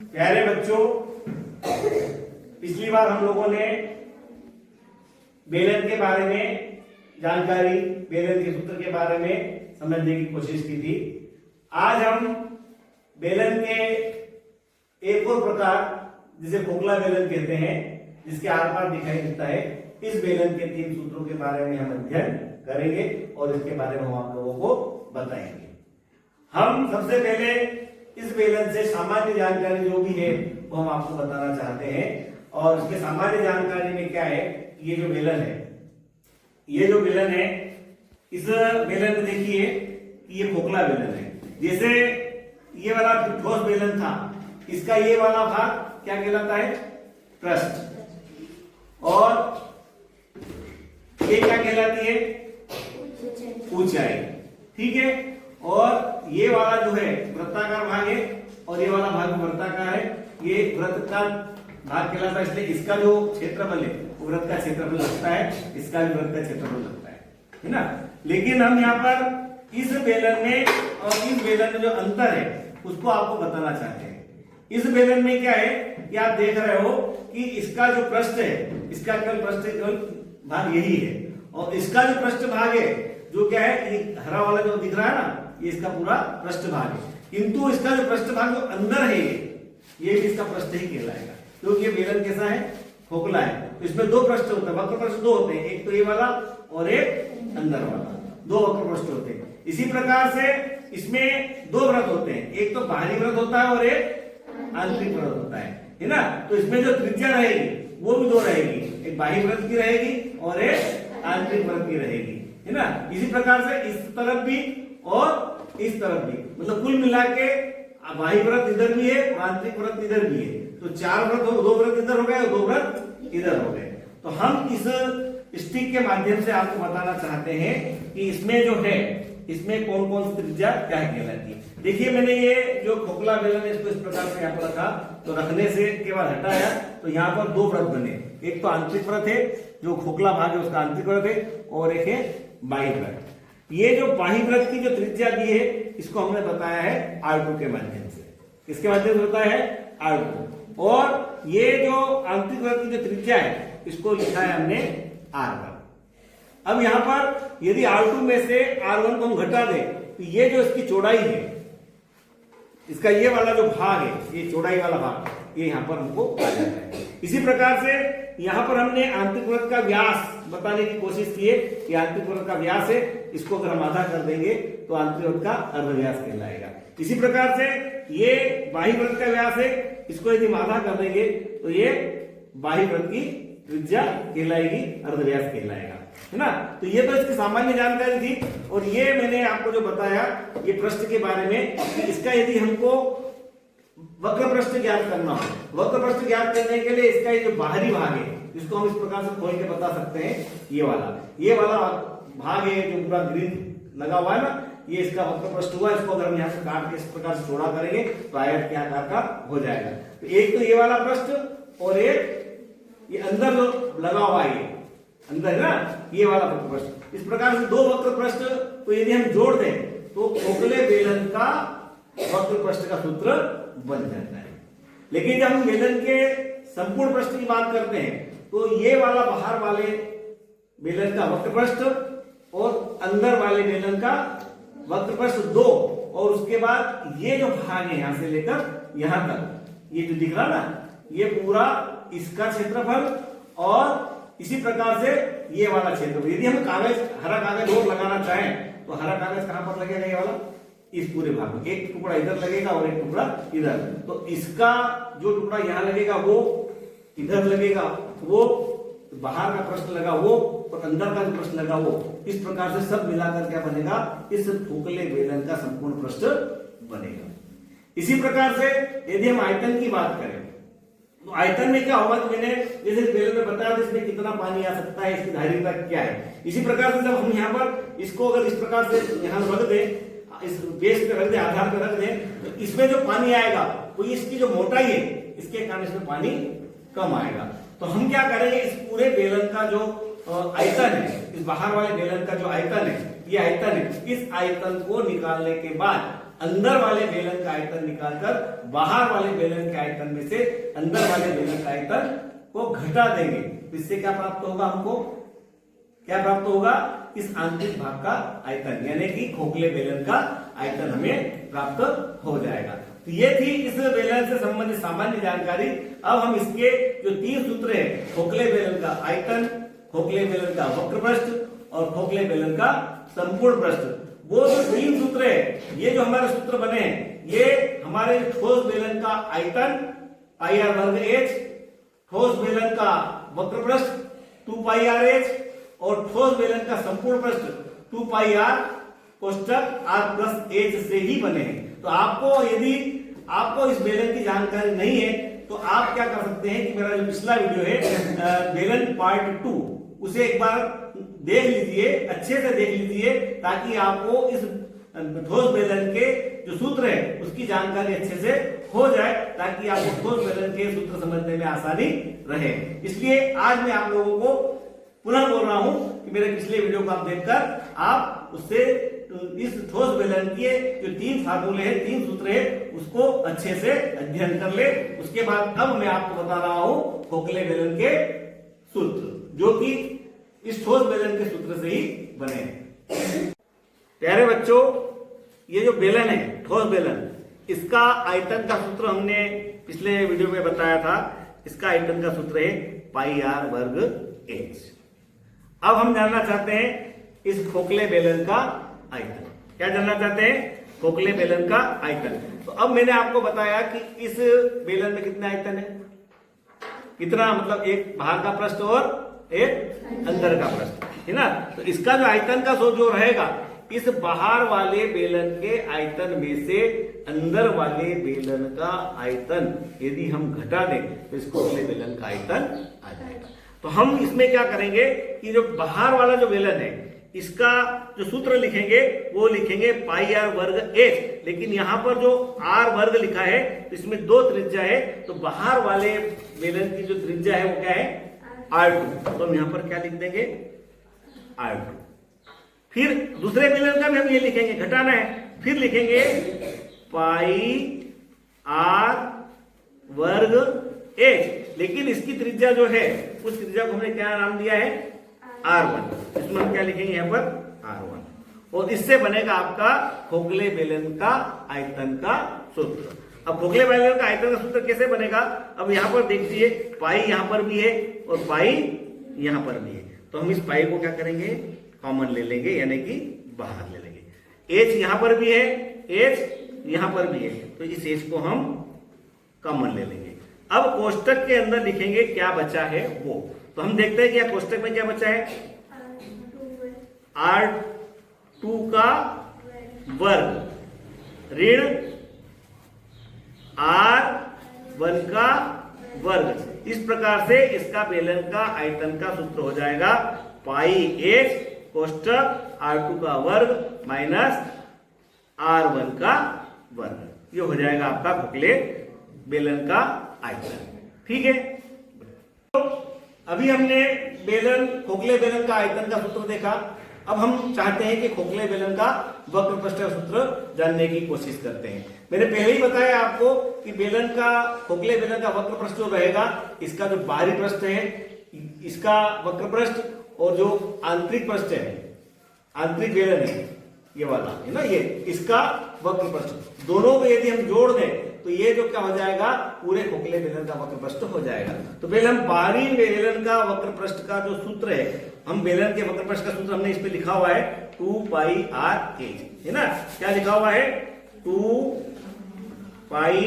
प्यारे बच्चों, पिछली बार हम लोगों ने बेलन के बारे में जानकारी, बेलन के सूत्र के बारे में समझने की कोशिश की थी। आज हम बेलन के एक और प्रकार, जिसे खोखला बेलन कहते हैं, जिसके आर पार दिखाई देता है, इस बेलन के 3 सूत्रों के बारे में हम अध्ययन करेंगे और इसके बारे में हम आप लोगों को बताएंगे। हम सबसे पहले इस बेलन से सामान्य जानकारी जो भी है वो हम आपको बताना चाहते हैं। और इसके सामान्य जानकारी में क्या है, ये जो बेलन है, ये जो बेलन है, इस बेलन में देखिए ये खोखला बेलन है। जैसे ये वाला ठोस बेलन था, इसका ये वाला भाग क्या कहलाता है, पृष्ठ, और ये क्या कहलाती है, ऊंचाई। ठीक है। और ये वाला जो है वृत्ताकार भाग है और ये वाला भाग वृत्ताकार है। ये वृत्त का भाग कहलाता है, इसलिए इसका जो क्षेत्रफल है वो वृत्त का क्षेत्रफल लगता है, इसका भी वृत्त का क्षेत्रफल लगता है ना। लेकिन हम यहाँ पर इस बेलन में और इस बेलन में जो अंतर है उसको आपको बताना चाहते हैं। इस बेलन में क्या है कि आप देख रहे हो कि इसका जो पृष्ठ है, इसका केवल पृष्ठ केवल भाग यही है, और इसका जो पृष्ठ भाग है जो क्या है, ये हरा वाला जो दिख रहा है ना, ये इसका पूरा पृष्ठ भाग है। किंतु इसका जो पृष्ठ भाग जो अंदर है, ये भी इसका पृष्ठ ही कहलाएगा, क्योंकि ये बेलन कैसा है, खोखला है। तो इसमें 2 पृष्ठ होते हैं, वक्र पृष्ठ 2 होते हैं, एक तो ये वाला और एक अंदर वाला, 2 वक्र पृष्ठ होते हैं। इसी प्रकार से इसमें 2 वृत्त होते हैं, एक तो बाहरी वृत्त होता है और एक आंतरिक वृत्त होता है ना। तो इसमें जो त्रिज्या रहेगी वो भी 2 रहेगी, एक बाह्य वृत्त की रहेगी और एक आंतरिक वृत्त की रहेगी, है ना। इसी प्रकार से इस तरफ भी और इस तरफ भी, मतलब कुल मिला के बाह्य वृत्त इधर भी है और आंतरिक वृत्त इधर भी है। तो 4 वृत्त, 2 वृत्त इधर हो गए और 2 वृत्त इधर हो गए। तो हम इस स्टिक के माध्यम से आपको बताना चाहते हैं कि इसमें जो है, इसमें कौन कौन सी त्रिज्या क्या कहलाती है। देखिए, मैंने ये जो खोखला बेलन है इसको इस प्रकार से यहाँ पर रखा, तो रखने से के बाद हटाया तो यहाँ पर 2 वृत्त बने, एक तो आंतरिक वृत्त है, जो खोखला भाग है उसका आंतरिक वृत्त है, और एक है बाह्य वृत्त। ये जो बाह्य वृत्त की जो त्रिज्या दी है इसको हमने बताया है R2 के माध्यम से। इसके माध्यम से बताया है R2, और ये जो आंतरिक वृत्त की जो त्रिज्या है इसको लिखा है हमने R1। अब यहां पर यदि R2 में से R1 को हम घटा दें तो ये जो इसकी चौड़ाई है, इसका ये वाला जो भाग है, ये चौड़ाई वाला भाग, ये यहां पर हमको आ जाता है। इसी प्रकार से यहां पर हमने आंतरिक वृत्त का व्यास बताने की कोशिश की है कि आंतरिक वृत्त का व्यास है, इसको अगर हम आधा कर देंगे तो आंतरिक वृत्त का अर्धव्यास कहलाएगा। इसी प्रकार से ये बाह्य वृत्त का व्यास है, इसको यदि हम आधा कर देंगे तो ये बाह्य वृत्त की त्रिज्या कहलाएगी, अर्धव्यास कहलाएगा, है ना। तो ये तो इसकी सामान्य जानकारी थी। और ये मैंने आपको जो बताया ये पृष्ठ के बारे में, इसका यदि हमको वक्र पृष्ठ ज्ञात करना हो, वक्र पृष्ठ ज्ञात करने के लिए इसका ये जो बाहरी भाग है इसको हम इस प्रकार से खोल के बता सकते हैं। ये वाला भाग है जो पूरा ग्रीन लगा हुआ है ना, ये इसका वक्र पृष्ठ हुआ। इसको अगर हम यहाँ से काट के इस प्रकार से चौड़ा करेंगे तो आयत के आकार का हो जाएगा। तो एक तो ये वाला पृष्ठ और एक ये अंदर जो लगा हुआ है, अंदर है ना, ये वाला वक्र पृष्ठ। इस प्रकार से 2 वक्र पृष्ठ को यदि हम जोड़ दें तो खोखले बेलन का वक्र पृष्ठ का सूत्र बन जाता है। लेकिन जब हम बेलन के संपूर्ण पृष्ठ की बात करते हैं तो ये वाला बाहर वाले बेलन का वक्र पृष्ठ और अंदर वाले बेलन का वक्र पृष्ठ 2, और उसके बाद ये जो भाग है यहां से लेकर यहां तक, ये जो दिख रहा ना, ये पूरा इसका क्षेत्रफल, और इसी प्रकार से ये वाला क्षेत्रफल। यदि हम कागज, हरा कागज और लगाना चाहें तो हरा कागज कहां पर लगेगा, ये वाला इस पूरे भाग में, एक टुकड़ा इधर लगेगा और एक टुकड़ा इधर। तो इसका जो टुकड़ा यहां लगेगा वो इधर लगेगा, वो बाहर का प्रश्न लगा वो, और अंदर का जो प्रश्न लगा वो, इस प्रकार से सब मिलाकर क्या बनेगा, इस खोखले बेलन का संपूर्ण पृष्ठ बनेगा। इसी प्रकार से यदि हम आयतन की बात करें तो आयतन में क्या होगा, तो मैंने जैसे बेलन में बताया था इसमें कितना पानी आ सकता है, इसकी धारिता क्या है। इसी प्रकार से जब हम यहाँ पर इसको अगर इस प्रकार से यहाँ रख दें, इस बेस पे रख दें, आधार पे रख दें, तो इसमें जो पानी आएगा वो इसकी जो मोटाई है इसके कारण इसमें पानी कम आएगा। तो हम क्या करेंगे, इस पूरे बेलन का जो आयतन है, इस बाहर वाले बेलन का जो आयतन है, ये आयतन है, इस आयतन को निकालने के बाद अंदर वाले बेलन का आयतन निकालकर बाहर वाले बेलन के आयतन में से अंदर वाले बेलन का आयतन को घटा देंगे। इससे क्या प्राप्त होगा, हमको क्या प्राप्त होगा, इस आंतरिक भाग का आयतन यानी कि खोखले बेलन का आयतन हमें प्राप्त हो जाएगा। तो ये थी इस बेलन से संबंधित सामान्य जानकारी। अब हम इसके जो 3 सूत्र हैं, खोखले बेलन का आयतन, खोखले बेलन का वक्र पृष्ठ और खोखले बेलन का संपूर्ण पृष्ठ, वो जो 3 सूत्र है, ये जो हमारे सूत्र बने हैं, ये हमारे ठोस बेलन का आयतन पाई आर वर्ग एच, ठोस बेलन का वक्र पृष्ठ 2 पाई आर एच और ठोस बेलन का संपूर्ण पृष्ठ 2 पाई आर कोष्टक आर प्लस एच से ही बने हैं। तो आपको यदि आपको इस बेलन की जानकारी नहीं है तो आप क्या कर सकते हैं कि मेरा जो पिछला वीडियो है बेलन पार्ट 2, उसे एक बार देख लीजिए, अच्छे से देख लीजिए, ताकि आपको इस ठोस बेलन के जो सूत्र है उसकी जानकारी अच्छे से हो जाए, ताकि आपको ठोस बेलन के सूत्र समझने में आसानी रहे। इसलिए आज मैं आप लोगों को पुनः बोल रहा हूं कि मेरे पिछले वीडियो को आप देखकर आप उससे इस ठोस बेलन के जो 3 फार्मूले हैं, 3 सूत्र है, उसको अच्छे से अध्ययन कर ले। उसके बाद अब मैं आपको बता रहा हूं खोखले बेलन के सूत्र, जो कि इस ठोस बेलन के सूत्र से ही बने हैं। प्यारे बच्चों, ये जो बेलन है, ठोस बेलन, इसका आयतन का सूत्र हमने पिछले वीडियो में बताया था। इसका आयतन का सूत्र है पाई आर वर्ग एच। अब हम जानना चाहते हैं इस खोखले बेलन का आयतन। क्या जानना चाहते हैं? खोखले बेलन का आयतन। तो अब मैंने आपको बताया कि इस बेलन में कितने आयतन है, कितना, मतलब एक बाहर का पृष्ठ और एक अंदर का पृष्ठ, है ना। तो इसका जो आयतन का जो रहेगा, इस बाहर वाले बेलन के आयतन में से अंदर वाले बेलन का आयतन यदि हम घटा दें तो इस खोखले बेलन का आयतन आ जाएगा। तो हम इसमें क्या करेंगे कि जो बाहर वाला जो बेलन है, इसका जो सूत्र लिखेंगे वो लिखेंगे पाई आर वर्ग एच, लेकिन यहां पर जो आर वर्ग लिखा है तो इसमें 2 त्रिज्या है, तो बाहर वाले बेलन की जो त्रिज्या है वो क्या है, R2। तो हम यहां पर क्या लिख देंगे, R2। फिर दूसरे बेलन का भी हम ये लिखेंगे, घटाना है, फिर लिखेंगे पाई आर वर्ग एच, लेकिन इसकी त्रिज्या जो है उस त्रिज्या को हमने क्या नाम दिया है, R1। इसमें हम क्या लिखेंगे यहाँ पर, R1, और इससे बनेगा आपका खोखले बेलन का आयतन का सूत्र। अब खोखले बेलन का आयतन का सूत्र कैसे बनेगा, अब यहाँ पर देखिए पाई यहाँ पर भी है और पाई यहाँ पर भी है, तो हम इस पाई को क्या करेंगे, कॉमन ले लेंगे, यानी कि बाहर ले लेंगे। एच यहाँ पर भी है, एच यहाँ पर भी है, तो इस एच को हम कॉमन ले लेंगे। अब कोष्टक के अंदर लिखेंगे क्या बचा है वो, तो हम देखते हैं कि यह कोष्टक में क्या बचा है, R2 का वर्ग ऋण R1 का वर्ग। इस प्रकार से इसका बेलन का आयतन का सूत्र हो जाएगा पाई एच कोष्टक R2 का वर्ग माइनस R1 का वर्ग। ये हो जाएगा आपका खोखले बेलन का आयतन। ठीक है, तो अभी हमने बेलन, खोखले बेलन का आयतन का सूत्र देखा। अब हम चाहते हैं कि खोखले बेलन का वक्र पृष्ठ का सूत्र जानने की कोशिश करते हैं। मैंने पहले ही बताया आपको कि बेलन का, खोखले बेलन का वक्र पृष्ठ जो रहेगा, इसका जो बाहरी पृष्ठ है, इसका वक्र पृष्ठ, और जो आंतरिक पृष्ठ है, आंतरिक बेलन है ये वाला, है ना, ये इसका वक्र पृष्ठ, दोनों को यदि हम जोड़ दें तो ये जो क्या हो जाएगा, पूरे खोखले बेलन का वक्र पृष्ठ हो जाएगा। तो पहले हम बाहरी बेलन का वक्र पृष्ठ का जो सूत्र है, हम बेलन के वक्र पृष्ठ का सूत्र हमने इस पे लिखा हुआ है 2 पाई आर एच, है ना। क्या लिखा हुआ है, 2 पाई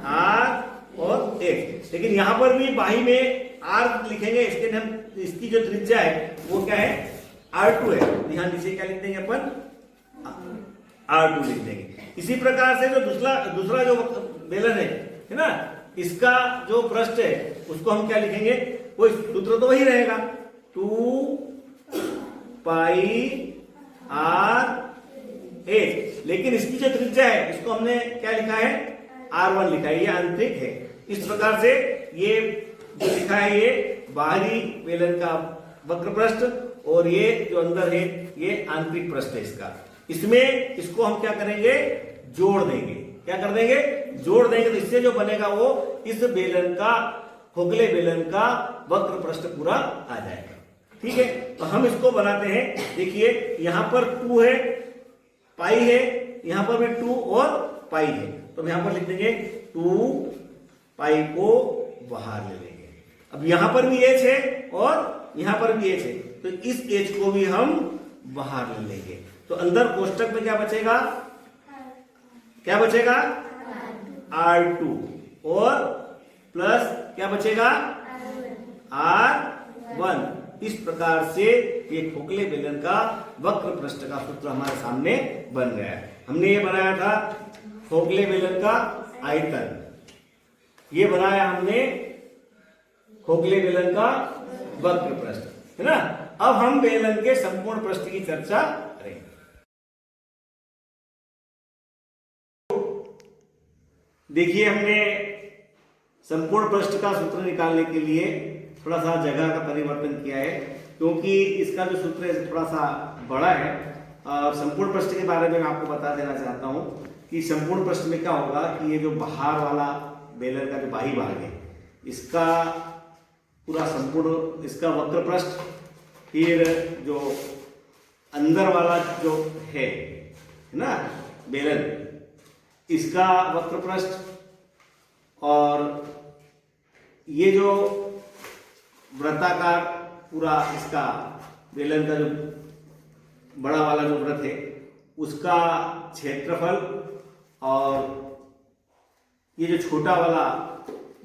आर और एच, लेकिन यहां पर भी बाही में आर लिखेंगे, इसके हम, इसकी जो त्रिज्या है वो क्या है, R2 है, यहां नीचे क्या लिख देंगे अपन, R2 लिख देंगे। इसी प्रकार से जो दूसरा जो बेलन है ना, इसका जो पृष्ठ है उसको हम क्या लिखेंगे, वो सूत्र तो वही रहेगा, 2 पाई आर एच, लेकिन इसकी जो त्रिज्या है इसको हमने क्या लिखा है, R1 लिखा है, ये आंतरिक है। इस प्रकार से ये जो लिखा है ये बाहरी बेलन का वक्र पृष्ठ, और ये जो अंदर है ये आंतरिक पृष्ठ है इसका। इसमें इसको हम क्या करेंगे, जोड़ देंगे। क्या कर देंगे? जोड़ देंगे। तो इससे जो बनेगा वो इस बेलन का, खोखले बेलन का वक्र पृष्ठ पूरा आ जाएगा। ठीक है, तो हम इसको बनाते हैं। देखिए यहां पर 2 है, पाई है, यहां पर भी 2 और पाई है, तो हम यहां पर लिख देंगे 2 पाई को बाहर ले लेंगे। अब यहां पर भी एच है और यहां पर भी एच है, तो इस एच को भी हम बाहर ले लेंगे। तो अंदर कोष्टक में क्या बचेगा? क्या बचेगा? R2 और प्लस क्या बचेगा? R1। इस प्रकार से ये खोखले बेलन का वक्र पृष्ठ का सूत्र हमारे सामने बन गया है। हमने ये बनाया था खोखले बेलन का आयतन, ये बनाया हमने खोखले बेलन का वक्र पृष्ठ, है ना। अब हम बेलन के संपूर्ण पृष्ठ की चर्चा करेंगे। देखिए हमने संपूर्ण पृष्ठ का सूत्र निकालने के लिए थोड़ा सा जगह का परिवर्तन किया है, क्योंकि इसका जो सूत्र है थोड़ा सा बड़ा है। और संपूर्ण पृष्ठ के बारे में मैं आपको बता देना चाहता हूं कि संपूर्ण पृष्ठ में क्या होगा कि ये जो बाहर वाला बेलन का जो बाही भाग है, इसका पूरा संपूर्ण इसका वक्र पृष्ठ, फिर जो अंदर वाला जो है ना बेलन, इसका वक्र पृष्ठ, और ये जो वृत्ताकार पूरा इसका बेलन का जो बड़ा वाला जो वृत्त है उसका क्षेत्रफल, और ये जो छोटा वाला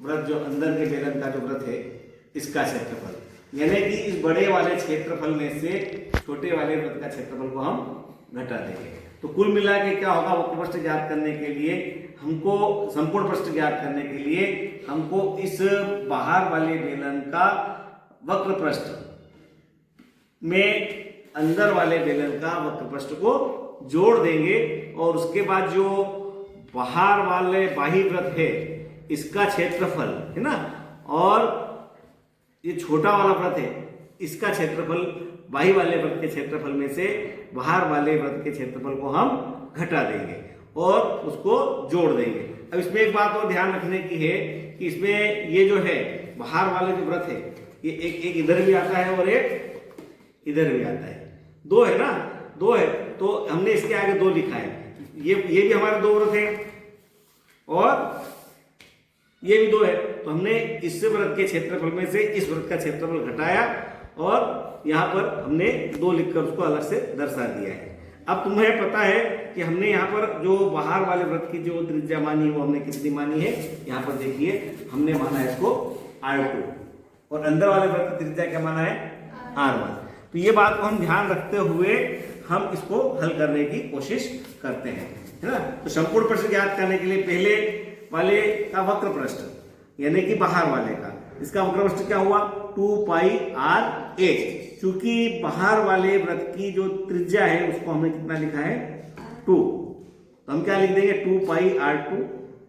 वृत्त जो अंदर के बेलन का जो वृत्त है इसका क्षेत्रफल, यानी कि इस बड़े वाले क्षेत्रफल में से छोटे वाले वृत्त का क्षेत्रफल को हम घटा देंगे। तो कुल मिला के क्या होगा, वक्र पृष्ठ ज्ञात करने के लिए हमको, संपूर्ण पृष्ठ ज्ञात करने के लिए हमको इस बाहर वाले बेलन का वक्र पृष्ठ में अंदर वाले बेलन का वक्र पृष्ठ को जोड़ देंगे, और उसके बाद जो बाहर वाले बाही वृत्त है इसका क्षेत्रफल, है ना, और ये छोटा वाला वृत्त है इसका क्षेत्रफल, बाही वाले वृत्त के क्षेत्रफल में से बाहर वाले वृत्त के क्षेत्रफल को हम घटा देंगे और उसको जोड़ देंगे। अब इसमें एक बात और ध्यान रखने की है कि इसमें ये जो है बाहर वाले जो वृत्त है ये एक इधर भी आता है और एक इधर भी आता है, 2 है ना, 2 है, तो हमने इसके आगे 2 लिखा है। ये भी हमारे 2 वृत्त है और ये भी 2 है, तो हमने इस वृत्त के क्षेत्रफल में से इस वृत्त का क्षेत्रफल घटाया और यहाँ पर हमने 2 लिखकर उसको अलग से दर्शा दिया है। अब तुम्हें पता है कि हमने यहाँ पर जो बाहर वाले वृत्त की जो त्रिज्या मानी है वो हमने कितनी मानी है, यहाँ पर देखिए हमने माना है इसको R2, और अंदर वाले वृत्त की त्रिज्या क्या माना है, R1। तो ये बात को हम ध्यान रखते हुए हम इसको हल करने की कोशिश करते हैं, है ना। तो संपूर्ण पृष्ठ ज्ञात करने के लिए पहले वाले का वक्र पृष्ठ यानी कि बाहर वाले का, इसका वक्र पृष्ठ क्या हुआ, 2 पाई r h। चूंकि बाहर वाले वृत्त की जो त्रिज्या है उसको हमने कितना लिखा है, 2, तो हम क्या लिख देंगे, 2 पाई r2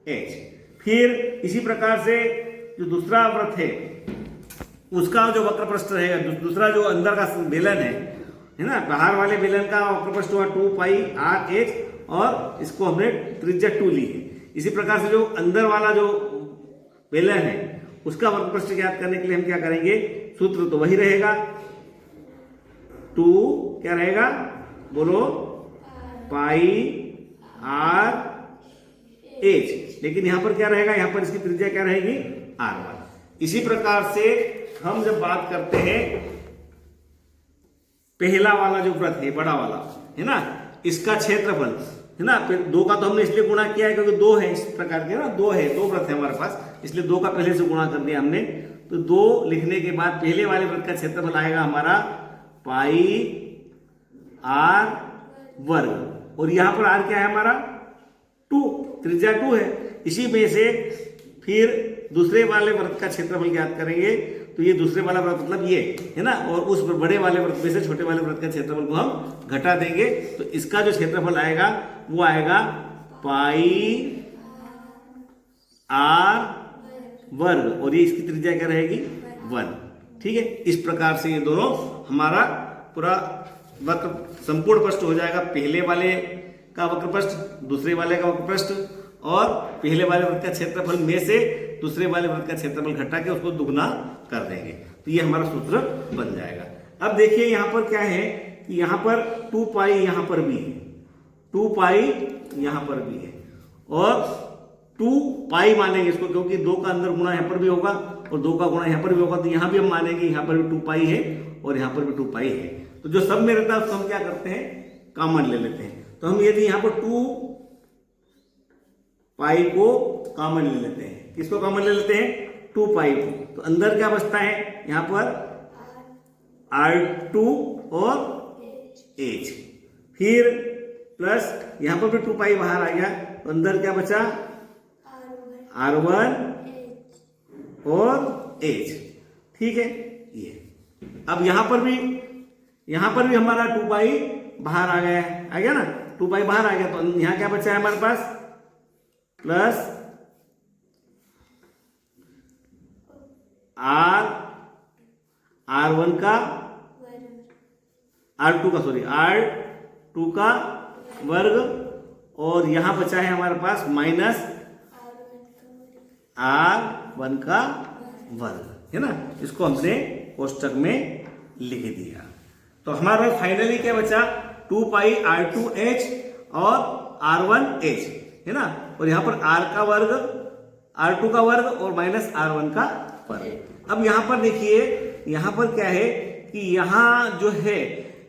h। फिर इसी प्रकार से जो दूसरा वृत्त है उसका जो वक्र पृष्ठ रहेगा, दूसरा जो अंदर का बेलन है ना, बाहर वाले बेलन का वक्र पृष्ठ हुआ 2 पाई r h, और इसको हमने त्रिज्या 2 ली है। इसी प्रकार से जो अंदर वाला जो बेलन है उसका वक्र पृष्ठ ज्ञात करने के लिए हम क्या करेंगे, सूत्र तो वही रहेगा, 2 क्या रहेगा, बोलो, पाई r h, लेकिन यहां पर क्या रहेगा, यहां पर इसकी त्रिज्या क्या रहेगी, r1। इसी प्रकार से हम जब बात करते हैं पहला वाला जो वृत्त है बड़ा वाला, है ना, इसका क्षेत्रफल, है ना, फिर 2 का तो हमने इसलिए गुणा किया है क्योंकि 2 है इस प्रकार के ना, 2 है, 2 वृत्त है हमारे पास, इसलिए 2 का पहले से गुणा कर दिया हमने। तो 2 लिखने के बाद पहले वाले वृत्त का क्षेत्रफल आएगा हमारा पाई r वर्ग, और यहां पर r क्या है हमारा, 2, त्रिज्या 2 है। इसी में से फिर दूसरे वाले वृत्त का क्षेत्रफल ज्ञात करेंगे, तो ये दूसरे वाला वृत्त मतलब ये है ना, और उस बड़े वाले वृत्त में से छोटे वाले वृत्त का क्षेत्रफल को हम घटा देंगे, तो इसका जो क्षेत्रफल आएगा वो आएगा पाई r वर्ग, और ये इसकी त्रिज्या क्या रहेगी, 1। ठीक है, इस प्रकार से ये दोनों हमारा पूरा वक्र संपूर्ण पृष्ठ हो जाएगा। पहले वाले का वक्रपृष्ठ, दूसरे वाले का वक्रपृष्ठ और पहले वाले वृत्त का क्षेत्रफल में से दूसरे वाले वृत्त का क्षेत्रफल घटा के उसको दुगना कर देंगे, तो ये हमारा सूत्र बन जाएगा। अब देखिए यहाँ पर क्या है कि यहाँ पर 2 पाई यहाँ पर भी है, 2 पाई यहाँ पर भी है और 2 पाई मानेंगे इसको, क्योंकि 2 का अंदर गुणा यहाँ पर भी होगा और 2 का गुणा यहाँ पर भी होगा, तो यहाँ भी हम मानेंगे यहाँ पर भी 2 पाई है और यहाँ पर भी 2 पाई है। तो जो सब में रहता है उसको हम क्या करते हैं, कॉमन ले लेते हैं। तो हम यदि यहाँ पर 2 पाई को कॉमन ले लेते हैं, किसको कॉमन ले लेते हैं, 2 पाई को, तो अंदर क्या बचता है यहाँ पर R2 और H, फिर प्लस यहाँ पर भी 2 पाई बाहर आ गया, तो अंदर क्या बचा R1 और H। ठीक है, ये अब यहाँ पर भी हमारा 2 पाई बाहर आ गया है, आ गया ना, 2 पाई बाहर आ गया, तो यहाँ क्या बचा है हमारे पास प्लस R1 का R2 का वर्ग और यहां बचा है हमारे पास माइनस R1 का वर्ग, है ना, इसको हमने कोष्टक में लिख दिया। तो हमारा फाइनली क्या बचा, 2 पाई R2H और R1H, है ना, और यहां पर R2 का वर्ग और माइनस R1 का वर्ग। अब यहां पर देखिए, यहां पर क्या है कि यहां जो है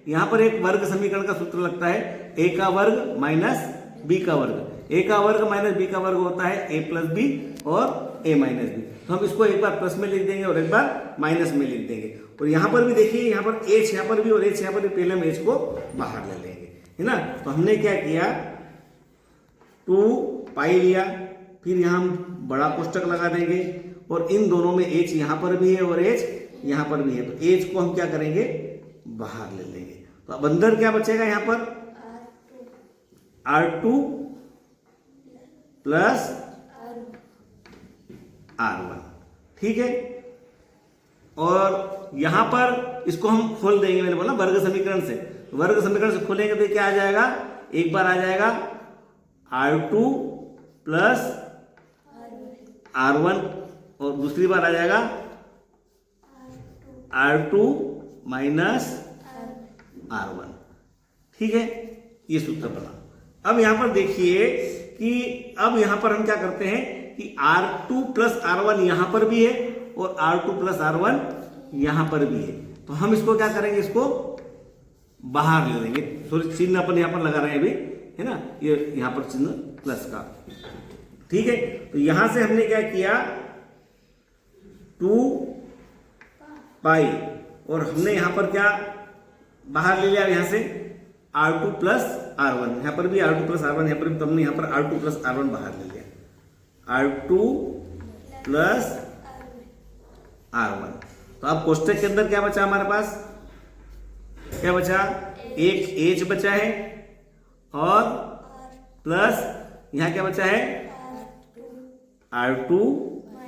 यहां पर एक वर्ग समीकरण का सूत्र लगता है, a का वर्ग माइनस b का वर्ग। a का वर्ग माइनस b का वर्ग होता है a प्लस बी और a माइनस बी। तो हम इसको एक बार प्लस में लिख देंगे और एक बार माइनस में लिख देंगे। और यहां पर भी देखिए, यहां पर h यहां पर भी और h यहां पर भी, पहले हम h को बाहर ले लेंगे, है ना। तो हमने क्या किया, 2 पाई लिया, फिर यहां हम बड़ा कोष्टक लगा देंगे और इन दोनों में h यहां पर भी है और h यहां पर भी है, तो h को हम क्या करेंगे, बाहर ले लेंगे। तो अब अंदर क्या बचेगा, यहां पर R2 प्लस R1, ठीक है। और यहां पर इसको हम खोल देंगे, मैंने बोला वर्ग समीकरण से, वर्ग समीकरण से खोलेंगे तो क्या आ जाएगा, एक बार आ जाएगा R2 प्लस R1 और दूसरी बार आ जाएगा R2 माइनस R1, ठीक है, ये सूत्र बना। अब यहां पर देखिए कि अब यहां पर हम क्या करते हैं कि R2 प्लस R1 यहां पर भी है और R2 प्लस R1 यहां पर भी है, तो हम इसको क्या करेंगे, इसको बाहर ले लेंगे। थोड़ी चिन्ह अपन यहां पर लगा रहे हैं अभी, है ना, ये यहां पर चिन्ह प्लस का, ठीक है। तो यहां से हमने क्या किया, 2 पाई और हमने यहां पर क्या बाहर ले लिया, यहां से R2 प्लस R1, यहां पर भी R2 प्लस R1 यहां पर भी, तो हमने यहां पर R2 प्लस R1 बाहर ले लिया, R2 प्लस R1। तो अब कोष्टक के अंदर क्या बचा हमारे पास, क्या बचा, एक H बचा है और प्लस यहां क्या बचा है R2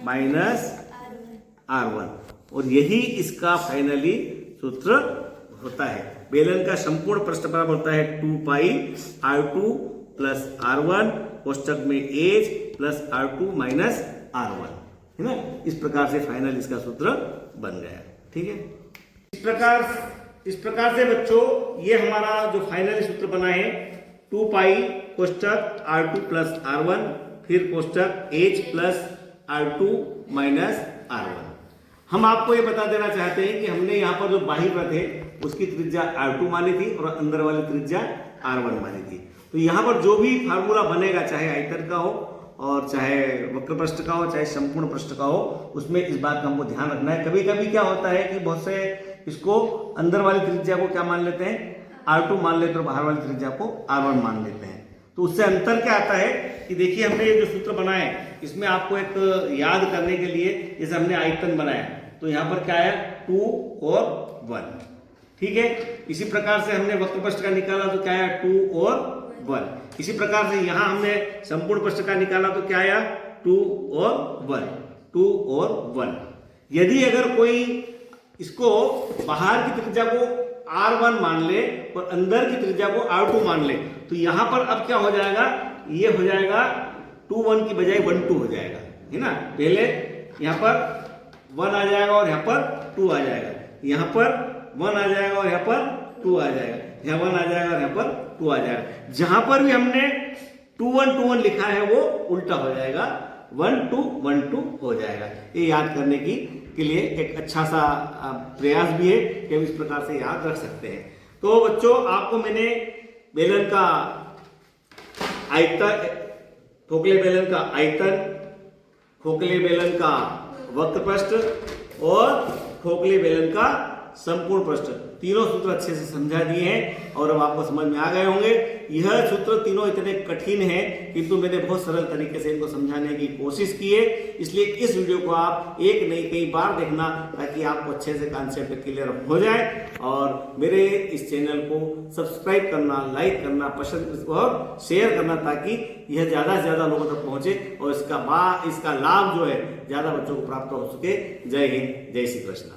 माइनस R1, और यही इसका फाइनली सूत्र होता है। बेलन का संपूर्ण पृष्ठ बराबर होता है 2 पाई R2 प्लस R1 कोष्टक में H plus R2 minus R1, है ना। इस प्रकार से फाइनल इसका सूत्र बन गया, ठीक है। इस प्रकार से बच्चों ये हमारा जो फाइनल सूत्र बना है, 2 पाई कोष्टक R2 प्लस R1 फिर कोष्टक H plus R2 minus R1। हम आपको ये बता देना चाहते हैं कि हमने यहाँ पर जो बाह्य वृत्त है उसकी त्रिज्या R2 मानी थी और अंदर वाली त्रिज्या R1 मानी थी। तो यहाँ पर जो भी फार्मूला बनेगा, चाहे आयतन का हो और चाहे वक्र पृष्ठ का हो, चाहे संपूर्ण पृष्ठ का हो, उसमें इस बात का हमको ध्यान रखना है। कभी कभी क्या होता है कि बहुत से इसको अंदर वाली त्रिज्या को क्या मान लेते हैं, R2 मान लेते हैं, और बाहर वाली त्रिज्या को R1 मान लेते हैं। तो उससे अंतर क्या आता है कि देखिए, हमने ये जो सूत्र बनाए इसमें आपको एक याद करने के लिए, जैसे हमने आयतन बनाया तो यहाँ पर क्या है 2 और 1, ठीक है। इसी प्रकार से हमने वक्र पृष्ठ का निकाला तो क्या आया 2 और 1। इसी प्रकार से यहाँ हमने संपूर्ण पृष्ठ का निकाला तो क्या आया 2 और 1, 2 और 1। यदि अगर कोई इसको बाहर की त्रिज्या को R1 मान ले और अंदर की त्रिज्या को R2 मान ले, तो यहां पर अब क्या हो जाएगा, ये हो जाएगा 2 1 की बजाय 1 2 हो जाएगा, है ना। पहले यहां पर 1 आ जाएगा और यहां पर 2 आ जाएगा, यहां पर 1 आ जाएगा और यहां पर 2 आ जाएगा, यहां 1 आ जाएगा और यहां पर 2 आ जाएगा। जहां पर भी हमने 2 1 लिखा है वो उल्टा हो जाएगा, 1 2 1 2 हो जाएगा। ये याद करने के लिए एक अच्छा सा प्रयास भी है कि हम इस प्रकार से याद रख सकते हैं। तो बच्चों, आपको मैंने बेलन का आयतन, खोखले बेलन का आयतन, खोखले बेलन का वक्र पृष्ठ और खोखले बेलन का संपूर्ण पृष्ठ, तीनों सूत्र अच्छे से समझा दिए हैं और अब आपको समझ में आ गए होंगे। यह सूत्र तीनों इतने कठिन हैं किंतु मैंने बहुत सरल तरीके से इनको समझाने की कोशिश की है, इसलिए इस वीडियो को आप एक नहीं कई बार देखना ताकि आपको अच्छे से कॉन्सेप्ट क्लियर हो जाए। और मेरे इस चैनल को सब्सक्राइब करना, लाइक करना, पसंद और शेयर करना ताकि यह ज्यादा से ज्यादा लोगों तक पहुंचे और इसका लाभ जो है ज्यादा बच्चों को प्राप्त हो सके। जय हिंद, जय श्री कृष्ण।